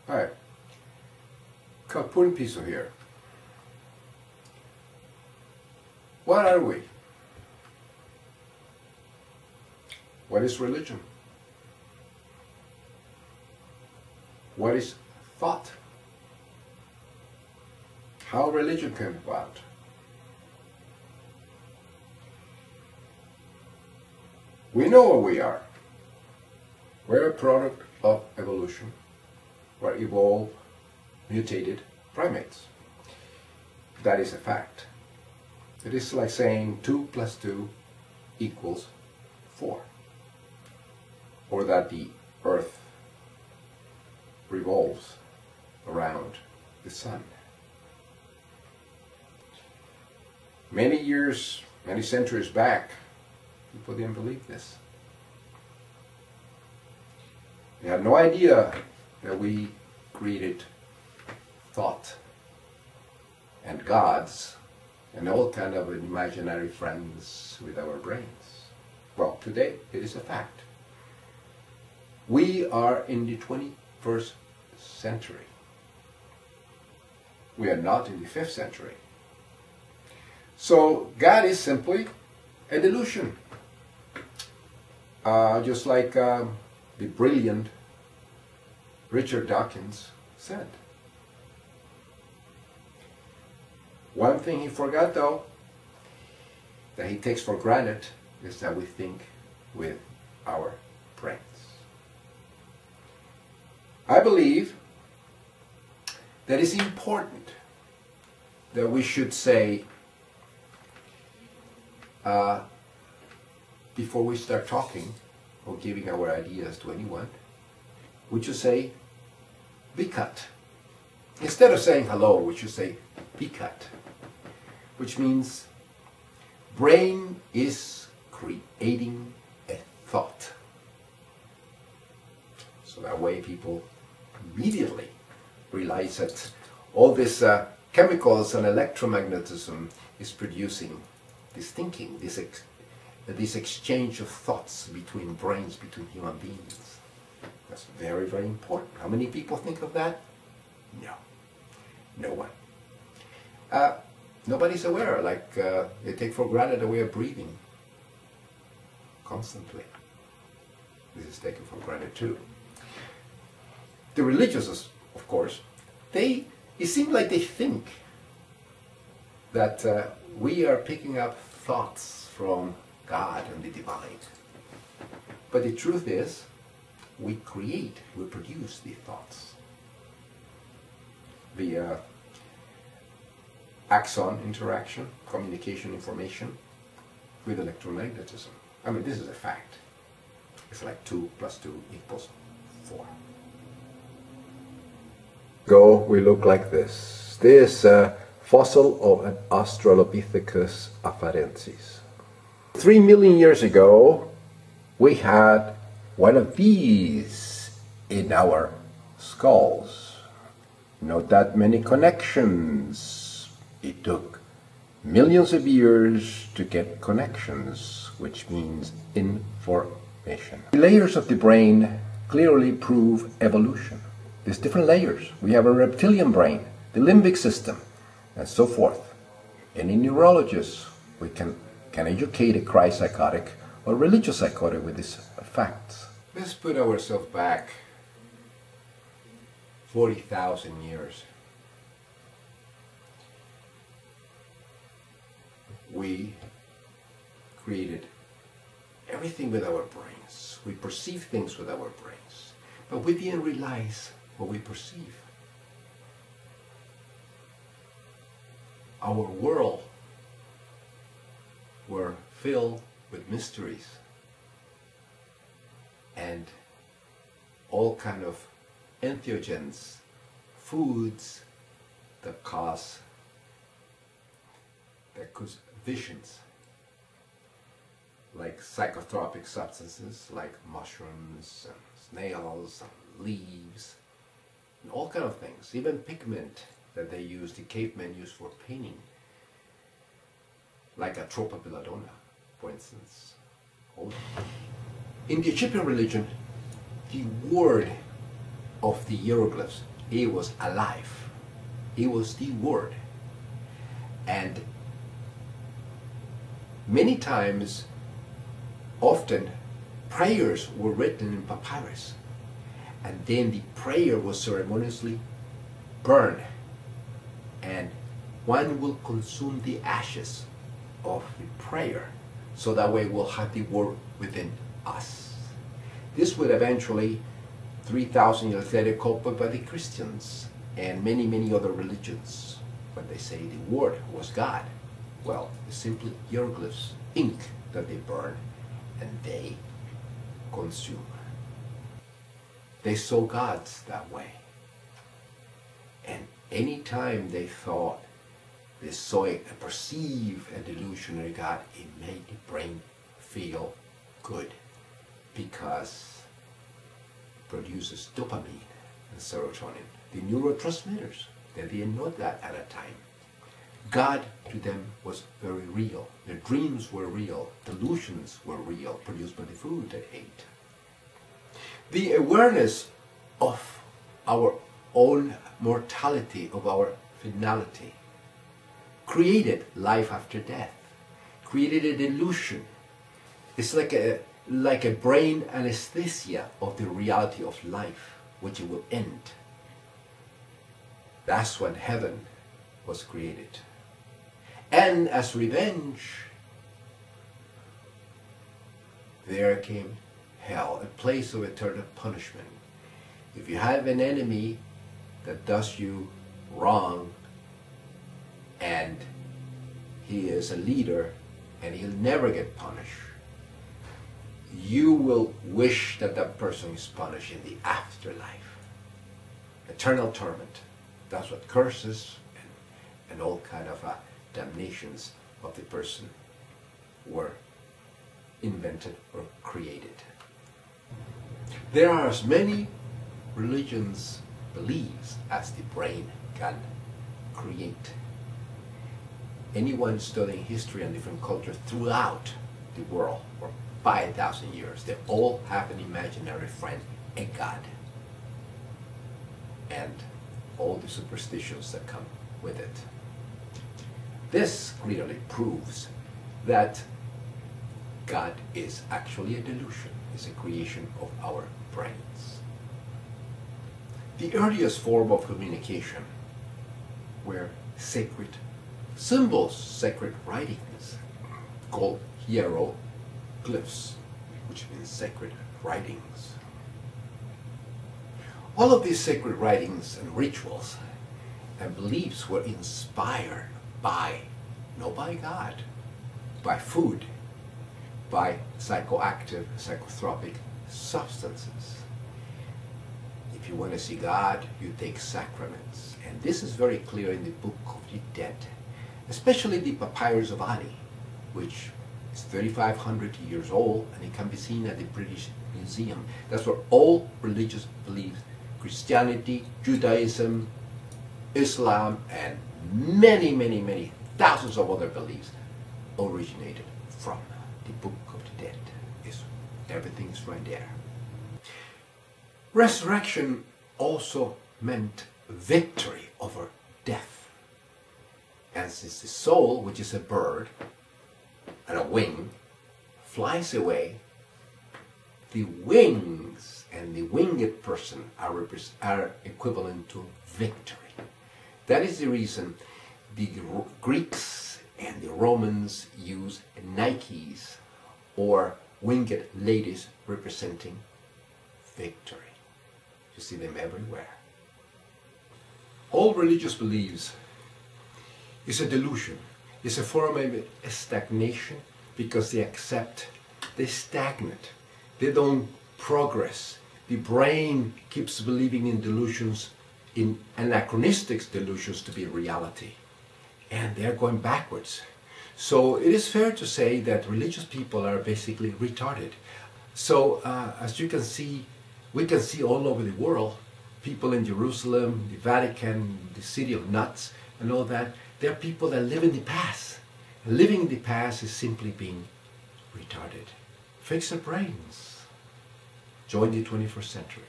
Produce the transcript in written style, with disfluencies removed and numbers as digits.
Alright, kapun piso here. What are we? What is religion? What is thought? How religion came about? We know what we are. We're a product of evolution. We're evolved, mutated primates. That is a fact. It is like saying 2 + 2 = 4. Or that the Earth revolves around the sun. Many years, many centuries back, people didn't believe this. They had no idea that we created thought and gods and all kind of imaginary friends with our brains. Well, today it is a fact. We are in the 21st century. We are not in the 5th century. So God is simply a delusion. Just like the brilliant Richard Dawkins said. One thing he forgot, though, that he takes for granted, is that we think with our brains. I believe that it's important that we should say, before we start talking or giving our ideas to anyone, we should say, be cut. Instead of saying hello, we should say, be cut. Which means, brain is creating a thought. So that way people immediately realize that all this chemicals and electromagnetism is producing this thinking, this exchange of thoughts between brains, between human beings. That's very, very important. How many people think of that? No. No one. Nobody's aware, like they take for granted that we are breathing constantly. This is taken for granted too. The religious, of course, it seems like they think that we are picking up thoughts from God and the divine. But the truth is, we produce the thoughts via axon interaction, communication information with electromagnetism. I mean, this is a fact. It's like 2 + 2 = 4. We look like this. This fossil of an Australopithecus afarensis. 3 million years ago, we had one of these in our skulls. Not that many connections. It took millions of years to get connections, which means information. The layers of the brain clearly prove evolution. There's different layers. We have a reptilian brain, the limbic system, and so forth. Any neurologist we can educate a cry-psychotic or religious psychotic with these facts. Let's put ourselves back 40,000 years. We created everything with our brains. We perceive things with our brains. But we didn't realize what we perceive. Our world were filled with mysteries and all kind of entheogens, foods that cause visions, like psychotropic substances like mushrooms and snails and leaves and all kind of things, even pigment that they used, the cavemen used for painting, like a tropa belladonna, for instance. In the Egyptian religion, the word of the hieroglyphs, He was alive. He was the Word. And many times, often, prayers were written in papyrus. And then the prayer was ceremoniously burned. And one will consume the ashes of the prayer. So that way we'll have the Word within us. This would eventually, 3,000 years later, copied by the Christians and many, many other religions. When they say the Word was God, well, it's simply hieroglyphs, ink that they burn and they consume. They saw gods that way. And any time they thought they saw a perceive a delusionary God, it made the brain feel good because it produces dopamine and serotonin, the neurotransmitters. They didn't know that at a time. God to them was very real. Their dreams were real. Delusions were real, produced by the food they ate. The awareness of our own mortality, of our finality, created life after death, created a delusion. It's like a brain anesthesia of the reality of life, which it will end. That's when heaven was created. And as revenge, there came hell, a place of eternal punishment. If you have an enemy that does you wrong, and he is a leader, and he'll never get punished, you will wish that that person is punished in the afterlife. Eternal torment. That's what curses and all kind of damnations of the person were invented or created. There are as many religions, beliefs, as the brain can create. Anyone studying history and different cultures throughout the world for 5,000 years, they all have an imaginary friend, a god, and all the superstitions that come with it. This clearly proves that God is actually a delusion, is a creation of our brains. The earliest form of communication were sacred symbols, sacred writings, called hieroglyphs, which means sacred writings. All of these sacred writings and rituals and beliefs were inspired by, not by God, by food, by psychoactive, psychotropic substances. If you want to see God, you take sacraments. And this is very clear in the Book of the Dead, especially the Papyrus of Ali, which is 3,500 years old, and it can be seen at the British Museum. That's where all religious beliefs, Christianity, Judaism, Islam, and many, many, many thousands of other beliefs originated from. The Book of the Dead. Everything is right there. Resurrection also meant victory over death. And since the soul, which is a bird and a wing, flies away, the wings and the winged person are equivalent to victory. That is the reason the Greeks and the Romans use Nikes or winged ladies representing victory. You see them everywhere. All religious beliefs is a delusion. It's a form of stagnation because they stagnate. They don't progress. The brain keeps believing in delusions, in anachronistic delusions to be reality. And they're going backwards. So it is fair to say that religious people are basically retarded. So as you can see, we can see all over the world, people in Jerusalem, the Vatican, the city of nuts, and all that. There are people that live in the past. And living in the past is simply being retarded. Fix their brains. Join the 21st century.